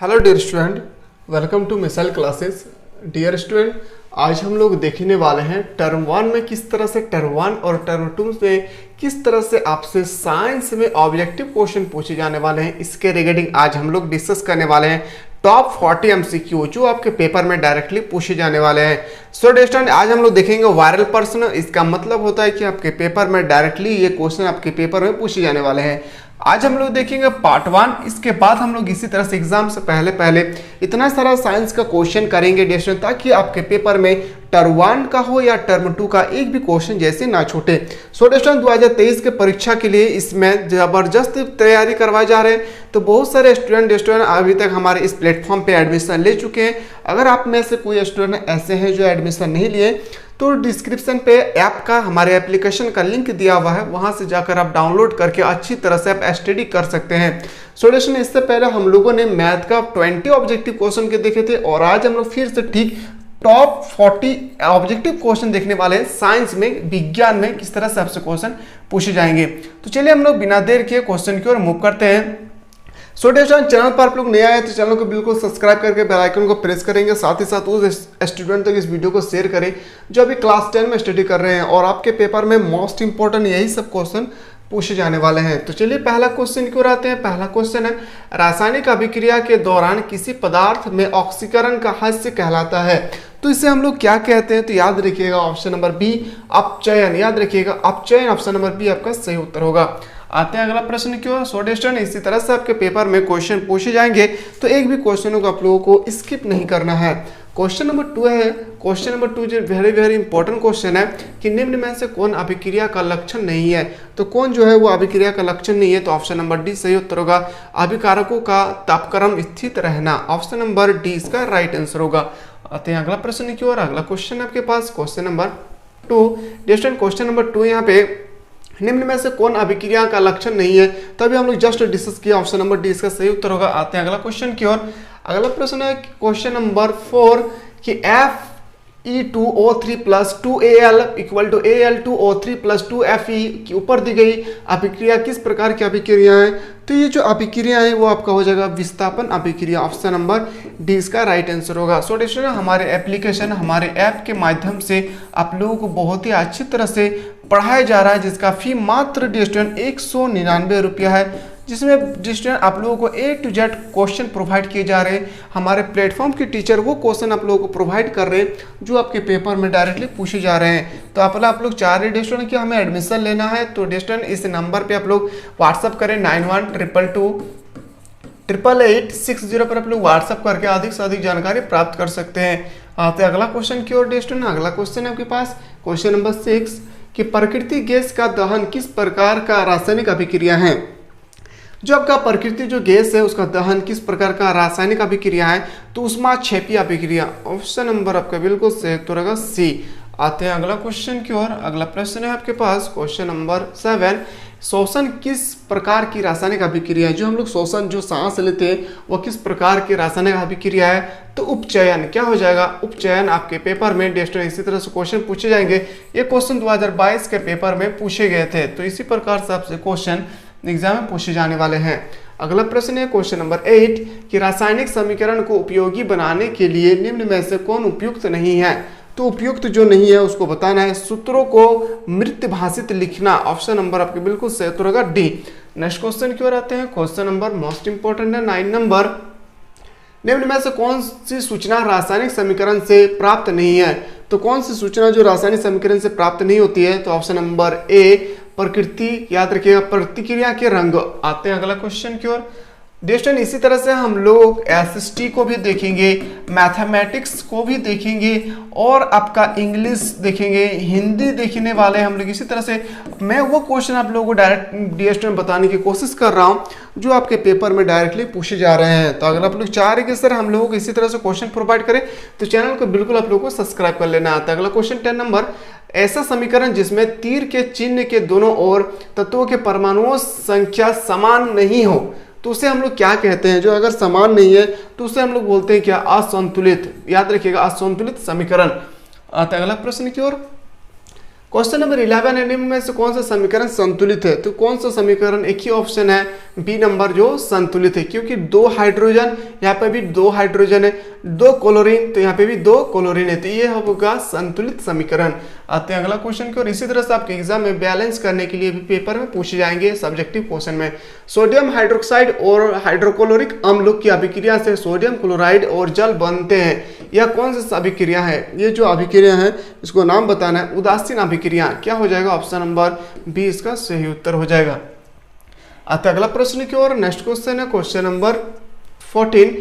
Hello dear student, welcome to missile classes. Dear student, आज हम लोग देखने वाले हैं टर्म वन में किस तरह से टर्म वन और टर्म टू में किस तरह से आपसे साइंस में ऑब्जेक्टिव क्वेश्चन पूछे जाने वाले हैं। इसके रिगार्डिंग आज हम लोग डिस्कस करने वाले हैं टॉप 40 एमसीक्यू जो आपके पेपर में डायरेक्टली पूछे जाने वाले हैं। सो डियर स्टूडेंट, आज हम लोग देखेंगे वायरल प्रश्न। इसका मतलब होता है कि आपके पेपर में डायरेक्टली ये क्वेश्चन आपके पेपर में पूछे जाने वाले हैं। आज हम लोग देखेंगे पार्ट वन। इसके बाद हम लोग इसी तरह से एग्जाम से पहले इतना सारा साइंस का क्वेश्चन करेंगे डियर स्टूडेंट, ताकि आपके पेपर में टर्म वन का हो या टर्म टू का एक भी क्वेश्चन जैसे ना छूटे। सो डियर स्टूडेंट, 2023 के परीक्षा के लिए इसमें जबरदस्त तैयारी करवाए जा रहे हैं। तो बहुत सारे स्टूडेंट अभी तक हमारे इस प्लेटफॉर्म पे एडमिशन ले चुके हैं। अगर आप में से कोई स्टूडेंट ऐसे हैं जो एडमिशन नहीं लिए, तो डिस्क्रिप्शन पे ऐप का हमारे एप्लीकेशन का लिंक दिया हुआ है, वहां से जाकर आप डाउनलोड करके अच्छी तरह से आप स्टडी कर सकते हैं। सॉल्यूशन इससे पहले हम लोगों ने मैथ का 20 ऑब्जेक्टिव क्वेश्चन के देखे थे, और आज हम लोग फिर से ठीक टॉप 40 ऑब्जेक्टिव क्वेश्चन देखने वाले हैं। साइंस में, विज्ञान में किस तरह से आपसे क्वेश्चन पूछे जाएंगे। तो चलिए हम लोग बिना देर के क्वेश्चन की ओर मूव करते हैं। सो डियर स्टूडेंट, चैनल पर आप लोग नए आए तो चैनल को बिल्कुल सब्सक्राइब करके बेल आइकन को प्रेस करेंगे। साथ ही साथ उस स्टूडेंट तक इस वीडियो को शेयर करें जो अभी क्लास 10 में स्टडी कर रहे हैं, और आपके पेपर में मोस्ट इंपॉर्टेंट यही सब क्वेश्चन पूछे जाने वाले हैं। तो चलिए पहला क्वेश्चन की ओर आते हैं। पहला क्वेश्चन है, रासायनिक अभिक्रिया के दौरान किसी पदार्थ में ऑक्सीकरण का हास्य कहलाता है। तो इसे हम लोग क्या कहते हैं? तो याद रखिएगा ऑप्शन नंबर बी, अपचयन। याद रखिएगा अपचयन, ऑप्शन नंबर बी आपका सही उत्तर होगा। आते हैं अगला प्रश्न की ओर। सो डियर स्टूडेंट, इसी तरह से आपके पेपर में क्वेश्चन पूछे जाएंगे, तो एक भी क्वेश्चनों को आप लोगों को स्किप नहीं करना है। क्वेश्चन नंबर 2 है। क्वेश्चन नंबर 2 जो वेरी इंपॉर्टेंट क्वेश्चन है कि निम्न में से कौन अभिक्रिया का लक्षण नहीं है। तो कौन जो है वो अभिक्रिया का लक्षण नहीं है? तो ऑप्शन नंबर डी सही उत्तर होगा। अभिकारकों का तापक्रम स्थित रहना, ऑप्शन नंबर डी इसका राइट आंसर होगा। आते हैं अगला प्रश्न की ओर। अगला क्वेश्चन आपके पास question number 2। Dear student, question number 2 यहाँ पे निम्न में से कौन अभिक्रिया का लक्षण नहीं है? तभी हम लोग जस्ट डिस्कस किया, ऑप्शन नंबर डी इसका सही उत्तर होगा। आते हैं अगला क्वेश्चन की ओर। अगला प्रश्न है क्वेश्चन नंबर 4 कि Fe2O3 plus 2Al equal to Al2O3 plus 2Fe के ऊपर दी गई अभिक्रिया किस प्रकार की अभिक्रिया है? तो ये जो अभिक्रिया है वो आपका हो जाएगा विस्थापन अभिक्रिया, ऑप्शन नंबर डी इसका राइट आंसर होगा। सो डियर, हमारे एप्लीकेशन, हमारे ऐप के माध्यम से आप लोगों को बहुत ही अच्छी तरह से पढ़ाया जा रहा है, जिसका फी मात्र डियर स्टूडेंट 199 रुपया है, जिसमें डियर स्टूडेंट आप लोगों को A to Z question provide किए जा रहे हैं। हमारे प्लेटफॉर्म के टीचर वो क्वेश्चन आप लोगों को प्रोवाइड कर रहे हैं जो आपके पेपर में डायरेक्टली पूछे जा रहे हैं। तो आप लोग चाह रहे डियर स्टूडेंट कि हमें एडमिशन लेना है, तो डियर स्टूडेंट इस नंबर पे आप लोग व्हाट्सअप करें 9122288860 पर आप लोग व्हाट्सअप करके अधिक से अधिक जानकारी प्राप्त कर सकते हैं। आते अगला क्वेश्चन की ओर डियर स्टूडेंट। अगला क्वेश्चन है आपके पास क्वेश्चन नंबर 6 कि प्रकृति गैस का दहन किस प्रकार का रासायनिक अभिक्रिया है? जो आपका प्रकृति जो गैस है उसका दहन किस प्रकार का रासायनिक अभिक्रिया है? तो ऊष्माक्षेपी अभिक्रिया, ऑप्शन नंबर आपका बिल्कुल सही उत्तर होगा सी। आते हैं अगला क्वेश्चन की ओर। अगला प्रश्न है आपके पास क्वेश्चन नंबर 7, श्वसन किस प्रकार की रासायनिक अभिक्रिया है? जो हम लोग श्वसन, जो सांस लेते हैं, वो किस प्रकार की रासायनिक अभिक्रिया है? तो उपचयन। क्या हो जाएगा? उपचयन। आपके पेपर में डियर इसी तरह से क्वेश्चन पूछे जाएंगे। ये क्वेश्चन 2022 के पेपर में पूछे गए थे, तो इसी प्रकार से आपसे क्वेश्चन एग्जाम में पूछे जाने वाले हैं। अगला प्रश्न है क्वेश्चन नंबर 8 कि रासायनिक समीकरण को उपयोगी बनाने के लिए निम्न में से कौन उपयुक्त नहीं है? तो उपयुक्त जो नहीं है उसको बताना है। सूत्रों को मृत भाषित लिखना, ऑप्शन नंबर आपके बिल्कुल सही उत्तर होगा डी। नेक्स्ट क्वेश्चन की ओर आते हैं। क्वेश्चन नंबर मोस्ट इंपॉर्टेंट है 9 नंबर। निम्न में से कौन सी सूचना रासायनिक समीकरण से प्राप्त नहीं है? तो कौन सी सूचना जो रासायनिक समीकरण से प्राप्त नहीं होती है? तो ऑप्शन नंबर ए प्रकृति, याद रखिएगा प्रतिक्रिया के रंग। आते हैं अगला क्वेश्चन की ओर। डियर इसी तरह से हम लोग एसएसटी को भी देखेंगे, मैथमेटिक्स को भी देखेंगे, और आपका इंग्लिश देखेंगे, हिंदी देखने वाले हम लोग। इसी तरह से मैं वो क्वेश्चन आप लोगों को डायरेक्ट डियर बताने की कोशिश कर रहा हूँ जो आपके पेपर में डायरेक्टली पूछे जा रहे हैं। तो अगर आप लोग चाह रहे हैं कि सर हम लोगों को इसी तरह से क्वेश्चन प्रोवाइड करें, तो चैनल को बिल्कुल आप लोगों को सब्सक्राइब कर लेना। आता है अगला क्वेश्चन 10 नंबर। ऐसा समीकरण जिसमें तीर के चिन्ह के दोनों ओर तत्वों के परमाणुओं संख्या समान नहीं हो, तो उसे हम लोग क्या कहते हैं? जो अगर समान नहीं है तो उसे हम लोग बोलते हैं क्या? असंतुलित। याद रखिएगा असंतुलित समीकरण। आता है अगला प्रश्न की ओर। क्वेश्चन नंबर 11 है, निम्न में से कौन सा समीकरण संतुलित है? तो कौन सा समीकरण, एक ही ऑप्शन है बी नंबर जो संतुलित है, क्योंकि 2 हाइड्रोजन, यहाँ पे भी 2 हाइड्रोजन है, 2 क्लोरीन, तो यहाँ पे भी 2 क्लोरीन है, तो ये होगा संतुलित समीकरण। आते हैं अगला क्वेश्चन की ओर। इसी तरह से आपके एग्जाम में बैलेंस करने के लिए भी पेपर में पूछे जाएंगे सब्जेक्टिव क्वेश्चन में। सोडियम हाइड्रोक्साइड और हाइड्रोक्लोरिक अम्ल की अभिक्रिया से सोडियम क्लोराइड और जल बनते हैं, यह कौन सी अभिक्रिया है? ये जो अभिक्रिया है इसको नाम बताना है, उदासीन अभिक्रिया। क्या हो जाएगा? ऑप्शन नंबर बी इसका सही उत्तर हो जाएगा। आते अगला प्रश्न की ओर। नेक्स्ट क्वेश्चन है क्वेश्चन नंबर 14,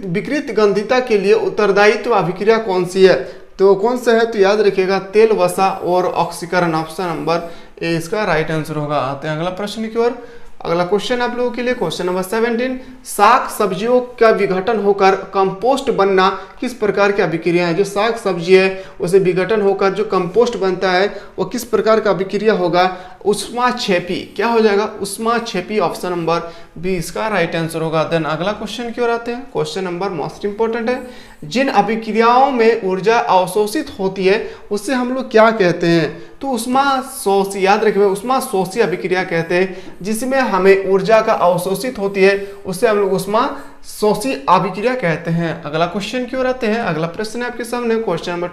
विकृत गंधिता के लिए उत्तरदायित्व अभिक्रिया कौन सी है? तो कौन सा है? तो याद रखिएगा तेल, वसा और ऑक्सीकरण, ऑप्शन नंबर ए इसका राइट आंसर होगा। आते हैं अगला प्रश्न की ओर। अगला क्वेश्चन आप लोगों के लिए क्वेश्चन नंबर 17, साग सब्जियों का विघटन होकर कंपोस्ट बनना किस प्रकार की अभिक्रिया है? जो साग सब्जी है उसे विघटन होकर जो कंपोस्ट बनता है वो किस प्रकार का अभिक्रिया होगा? उष्माक्षेपी। क्या हो जाएगा? उष्माक्षेपी, ऑप्शन नंबर बी इसका राइट आंसर होगा। देन अगला क्वेश्चन की ओर आते हैं। क्वेश्चन नंबर मोस्ट इंपोर्टेंट है, जिन अभिक्रियाओं में ऊर्जा अवशोषित होती है उसे हम लोग क्या कहते हैं? तो उष्माशोषी, याद रखिए उष्माशोषी अभिक्रिया कहते हैं, जिसमें हमें ऊर्जा का अवशोषित होती है उससे हम लोग उष्माशोषी अभिक्रिया कहते हैं। अगला क्वेश्चन की ओर आते हैं। अगला प्रश्न है आपके सामने क्वेश्चन नंबर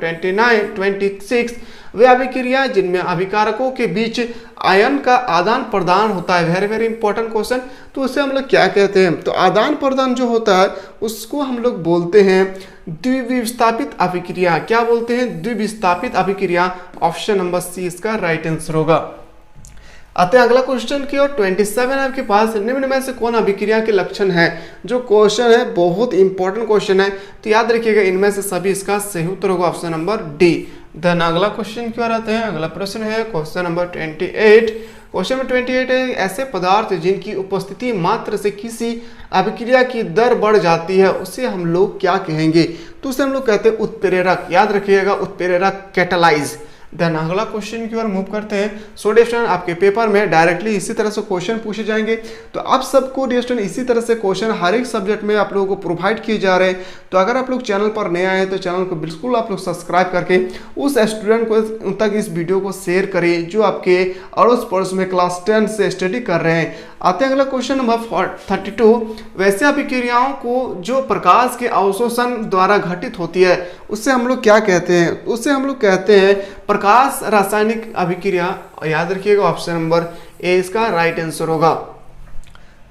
26, वे अभिक्रिया जिनमें अभिकारकों के बीच आयन का आदान प्रदान होता है, वेरी वेरी इंपॉर्टेंट क्वेश्चन, तो उसे हम लोग क्या कहते हैं? तो आदान प्रदान जो होता है उसको हम लोग बोलते हैं द्विविस्थापित अभिक्रिया। क्या बोलते हैं? द्विविस्थापित अभिक्रिया, ऑप्शन नंबर सी इसका राइट आंसर होगा। आते हैं अगला क्वेश्चन की ओर। 27 आपके पास, निम्न में से कौन अभिक्रिया के लक्षण है? जो क्वेश्चन है बहुत इंपॉर्टेंट क्वेश्चन है, तो याद रखिएगा इनमें से सभी इसका सही उत्तर होगा, ऑप्शन नंबर डी। देन अगला क्वेश्चन की ओर आते हैं। अगला प्रश्न है क्वेश्चन नंबर 28। क्वेश्चन नंबर 28 है, ऐसे पदार्थ जिनकी उपस्थिति मात्र से किसी अभिक्रिया की दर बढ़ जाती है उसे हम लोग क्या कहेंगे? तो उसे हम लोग कहते हैं उत्प्रेरक। याद रखिएगा उत्प्रेरक, कैटालाइज। देन अगला क्वेश्चन की ओर मूव करते हैं। सो डियर स्टूडेंट, आपके पेपर में डायरेक्टली इसी तरह से क्वेश्चन पूछे जाएंगे, तो आप सबको डियर स्टूडेंट इसी तरह से क्वेश्चन हर एक सब्जेक्ट में आप लोगों को प्रोवाइड किए जा रहे हैं। तो अगर आप लोग चैनल पर नए आए हैं तो चैनल को बिल्कुल आप लोग सब्सक्राइब करके उस स्टूडेंट को तक इस वीडियो को शेयर करें जो आपके अड़ोस पड़ोस में क्लास 10 से स्टडी कर रहे हैं। आते हैं अगला क्वेश्चन नंबर 32, वैसे अभिक्रियाओं को जो प्रकाश के अवशोषण द्वारा घटित होती है उससे हम लोग क्या कहते हैं? उससे हम लोग कहते हैं प्रकाश रासायनिक अभिक्रिया। याद रखिएगा ऑप्शन नंबर ए इसका राइट आंसर होगा।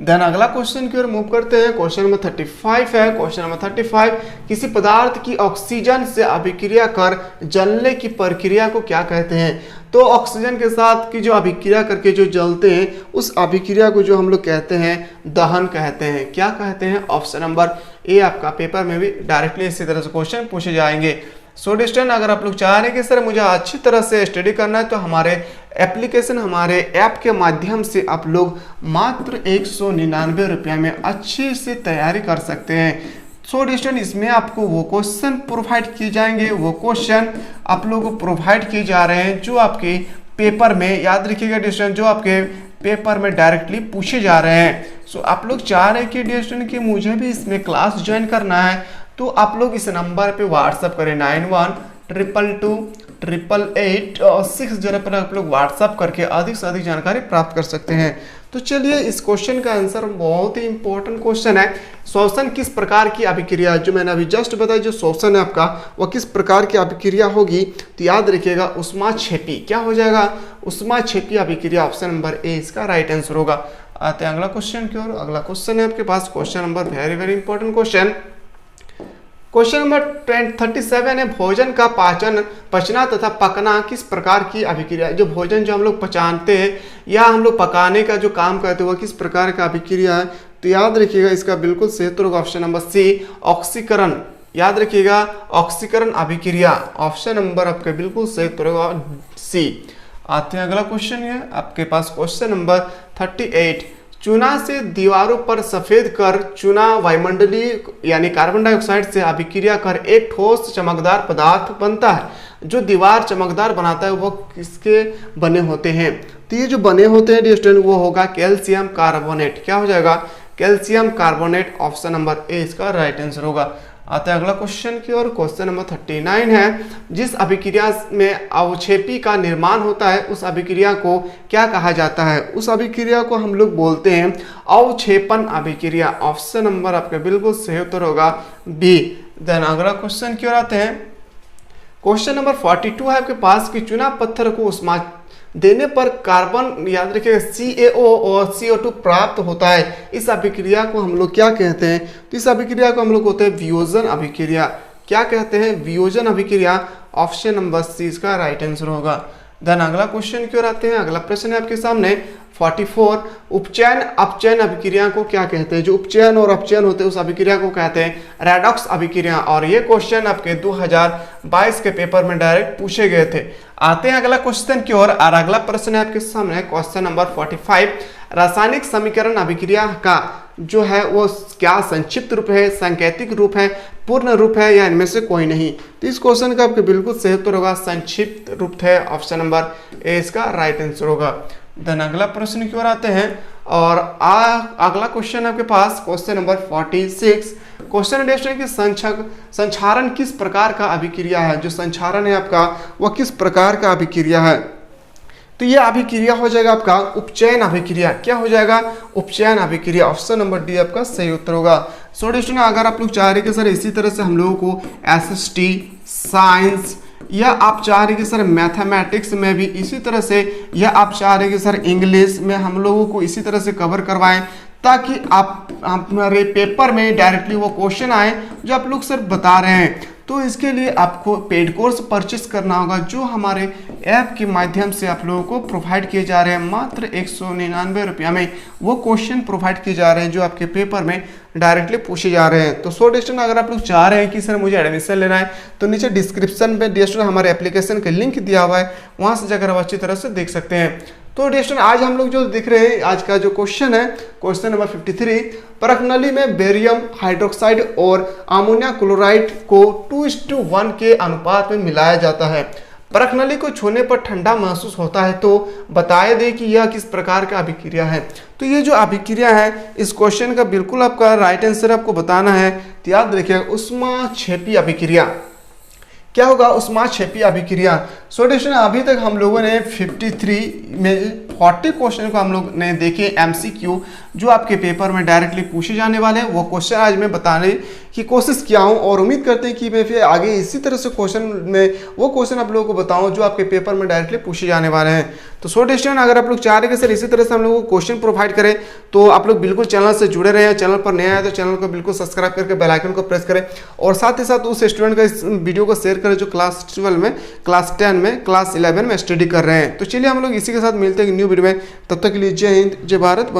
देन अगला क्वेश्चन की ओर मूव करते हैं। क्वेश्चन नंबर 35 है। क्वेश्चन नंबर 35, किसी पदार्थ की ऑक्सीजन से अभिक्रिया कर जलने की प्रक्रिया को क्या कहते हैं? तो ऑक्सीजन के साथ की जो अभिक्रिया करके जो जलते हैं उस अभिक्रिया को जो हम लोग कहते हैं दहन कहते हैं। क्या कहते हैं? ऑप्शन नंबर ए आपका पेपर में भी डायरेक्टली इसी तरह से क्वेश्चन पूछे जाएंगे। सो डिस्टेंट, अगर आप लोग चाह रहे हैं कि सर मुझे अच्छी तरह से स्टडी करना है तो हमारे एप्लीकेशन, हमारे ऐप के माध्यम से आप लोग मात्र 199 रुपये में अच्छे से तैयारी कर सकते हैं। सो डिस्टेंट, इसमें आपको वो क्वेश्चन प्रोवाइड किए जाएंगे, वो क्वेश्चन आप लोगों को प्रोवाइड किए जा रहे हैं जो आपके पेपर में, याद रखिएगा डिस्टेंट, जो आपके पेपर में डायरेक्टली पूछे जा रहे हैं। सो आप लोग चाह रहे हैं कि डिस्टेंट कि मुझे भी इसमें क्लास ज्वाइन करना है, तो आप लोग इस नंबर पे व्हाट्सअप करें 9122288860 पर आप लोग व्हाट्सअप करके अधिक से अधिक जानकारी प्राप्त कर सकते हैं। तो चलिए, इस क्वेश्चन का आंसर बहुत ही इंपॉर्टेंट क्वेश्चन है। शोषण किस प्रकार की अभिक्रिया, जो मैंने अभी जस्ट बताई, जो शोषण है आपका वह किस प्रकार की अभिक्रिया होगी? तो याद रखिएगा उष्माक्षेपी। क्या हो जाएगा? उष्माक्षेपी अभिक्रिया, ऑप्शन नंबर ए इसका राइट आंसर होगा। आते हैं अगला क्वेश्चन की ओर। अगला क्वेश्चन है आपके पास question number very very important question. Question number 37 है, भोजन का पचना तथा पकना किस प्रकार की अभिक्रिया? जो भोजन जो हम लोग पचाते हैं या हम लोग पकाने का जो काम करते हैं वह किस प्रकार का अभिक्रिया है? तो याद रखिएगा इसका बिल्कुल सही उत्तर होगा ऑप्शन नंबर सी, ऑक्सीकरण। याद रखिएगा ऑक्सीकरण अभिक्रिया, ऑप्शन नंबर आपका बिल्कुल सही उत्तर होगा सी। आते हैं अगला क्वेश्चन है आपके पास क्वेश्चन नंबर 38, चूना से दीवारों पर सफेद कर चूना वायुमंडलीय यानी कार्बन डाइऑक्साइड से अभिक्रिया कर एक ठोस चमकदार पदार्थ बनता है। जो दीवार चमकदार बनाता है वो किसके बने होते हैं? तो ये जो बने होते हैं डियर स्टूडेंट वो होगा कैल्शियम कार्बोनेट। क्या हो जाएगा? Calcium carbonate, option number A इसका राइट आंसर होगा। आते हैं अगला क्वेश्चन की ओर। क्वेश्चन नंबर 39 है, जिस अभिक्रिया में अवक्षेपी का निर्माण होता है उस अभिक्रिया को क्या कहा जाता है? उस अभिक्रिया को हम लोग बोलते हैं अवक्षेपण अभिक्रिया। ऑप्शन नंबर आपका बिल्कुल सही उत्तर होगा बी। देन अगला क्वेश्चन की ओर आते हैं। क्वेश्चन नंबर 42 है आपके पास कि चुना पत्थर को उष्मा देने पर कार्बन, याद रखिएगा, CaO और CO2 प्राप्त होता है। इस अभिक्रिया को हम लोग क्या कहते हैं? तो इस अभिक्रिया को हम लोग कहते हैं वियोजन अभिक्रिया। क्या कहते हैं? वियोजन अभिक्रिया। ऑप्शन नंबर सी इसका राइट आंसर होगा। देन अगला क्वेश्चन की ओर आते हैं। अगला प्रश्न है आपके सामने 44, उपचयन अपचयन अभिक्रिया को क्या कहते हैं? जो उपचयन और अपचयन होते हैं उस अभिक्रिया को कहते हैं रेडॉक्स अभिक्रिया। और ये क्वेश्चन आपके 2022 के पेपर में डायरेक्ट पूछे गए थे। आते हैं अगला क्वेश्चन की ओर। और अगला प्रश्न है आपके सामने क्वेश्चन नंबर 45, रासायनिक समीकरण अभिक्रिया का जो है वो क्या संक्षिप्त रूप है, सांकेतिक रूप है, पूर्ण रूप है, या इनमें से कोई नहीं? तो इस क्वेश्चन का आपके बिल्कुल सही उत्तर होगा संक्षिप्त रूप है। ऑप्शन नंबर ए इसका राइट आंसर होगा। देन अगला प्रश्न की ओर आते हैं। और अगला क्वेश्चन आपके पास क्वेश्चन नंबर 46, क्वेश्चन डेस्टिनेशन की संचारण किस प्रकार का अभिक्रिया है? जो संचारण है आपका वह किस प्रकार का अभिक्रिया है? तो यह अभिक्रिया हो जाएगा आपका उपचयन अभिक्रिया। क्या हो जाएगा? उपचयन अभिक्रिया। ऑप्शन नंबर डी आपका सही उत्तर होगा। सो स्टूडेंट, अगर आप लोग चाह रहे कि सर इसी तरह से हम लोगों को SST साइंस, या आप चाह रहे कि सर मैथमेटिक्स में भी इसी तरह से, या आप चाह रहे कि सर इंग्लिश में हम लोगों को इसी तरह से कवर करवाएं, ताकि आप हमारे पेपर में डायरेक्टली वो क्वेश्चन आए जो आप लोग सर बता रहे हैं, तो इसके लिए आपको पेड कोर्स परचेस करना होगा, जो हमारे ऐप के माध्यम से आप लोगों को प्रोवाइड किए जा रहे हैं। मात्र 199 रुपया में वो क्वेश्चन प्रोवाइड किए जा रहे हैं जो आपके पेपर में डायरेक्टली पूछे जा रहे हैं। तो सो स्टूडेंट, अगर आप लोग चाह रहे हैं कि सर मुझे एडमिशन लेना है, तो नीचे डिस्क्रिप्शन में स्टूडेंट हमारे एप्लीकेशन का लिंक दिया हुआ है, वहां से जाकर आप अच्छी तरह से देख सकते हैं। तो स्टूडेंट, आज हम लोग जो दिख रहे हैं, आज का जो क्वेश्चन है क्वेश्चन नंबर 53, परख नली में बेरियम हाइड्रोक्साइड और अमोनिया क्लोराइड को 2:1 के अनुपात में मिलाया जाता है। परख नली को छूने पर ठंडा महसूस होता है, तो बताए दे कि यह किस प्रकार का अभिक्रिया है। तो ये जो अभिक्रिया है, इस क्वेश्चन का बिल्कुल आपका राइट आंसर आपको बताना है। तो याद रखिएगा ऊष्माक्षेपी अभिक्रिया। क्या होगा? ऊष्माक्षेपी अभिक्रिया। सो स्टूडेंट, अभी तक हम लोगों ने 53 में 40 क्वेश्चन को हम लोग ने देखे MCQ, जो आपके पेपर में डायरेक्टली पूछे जाने वाले हैं। वो क्वेश्चन आज मैं बताने की कोशिश किया हूं, और उम्मीद करते हैं कि मैं फिर आगे इसी तरह से क्वेश्चन में वो क्वेश्चन आप लोगों को बताऊं जो आपके पेपर में डायरेक्टली पूछे जाने वाले हैं। तो सो स्टूडेंट, अगर आप लोग चाह रहे हैं कि सर इसी तरह से हम लोग को क्वेश्चन प्रोवाइड करें, तो आप लोग बिल्कुल चैनल से जुड़े रहे। चैनल पर नया है तो चैनल को बिल्कुल सब्सक्राइब करके बेल आइकन को प्रेस करें, और साथ ही साथ उस स्टूडेंट का इस वीडियो को शेयर करें जो क्लास 12 में, क्लास 10 में, क्लास 11 में स्टडी कर रहे हैं। तो चलिए हम लोग इसी के साथ मिलते हैं न्यू वीडियो में। तब तक के लिए जय हिंद, जय भारत।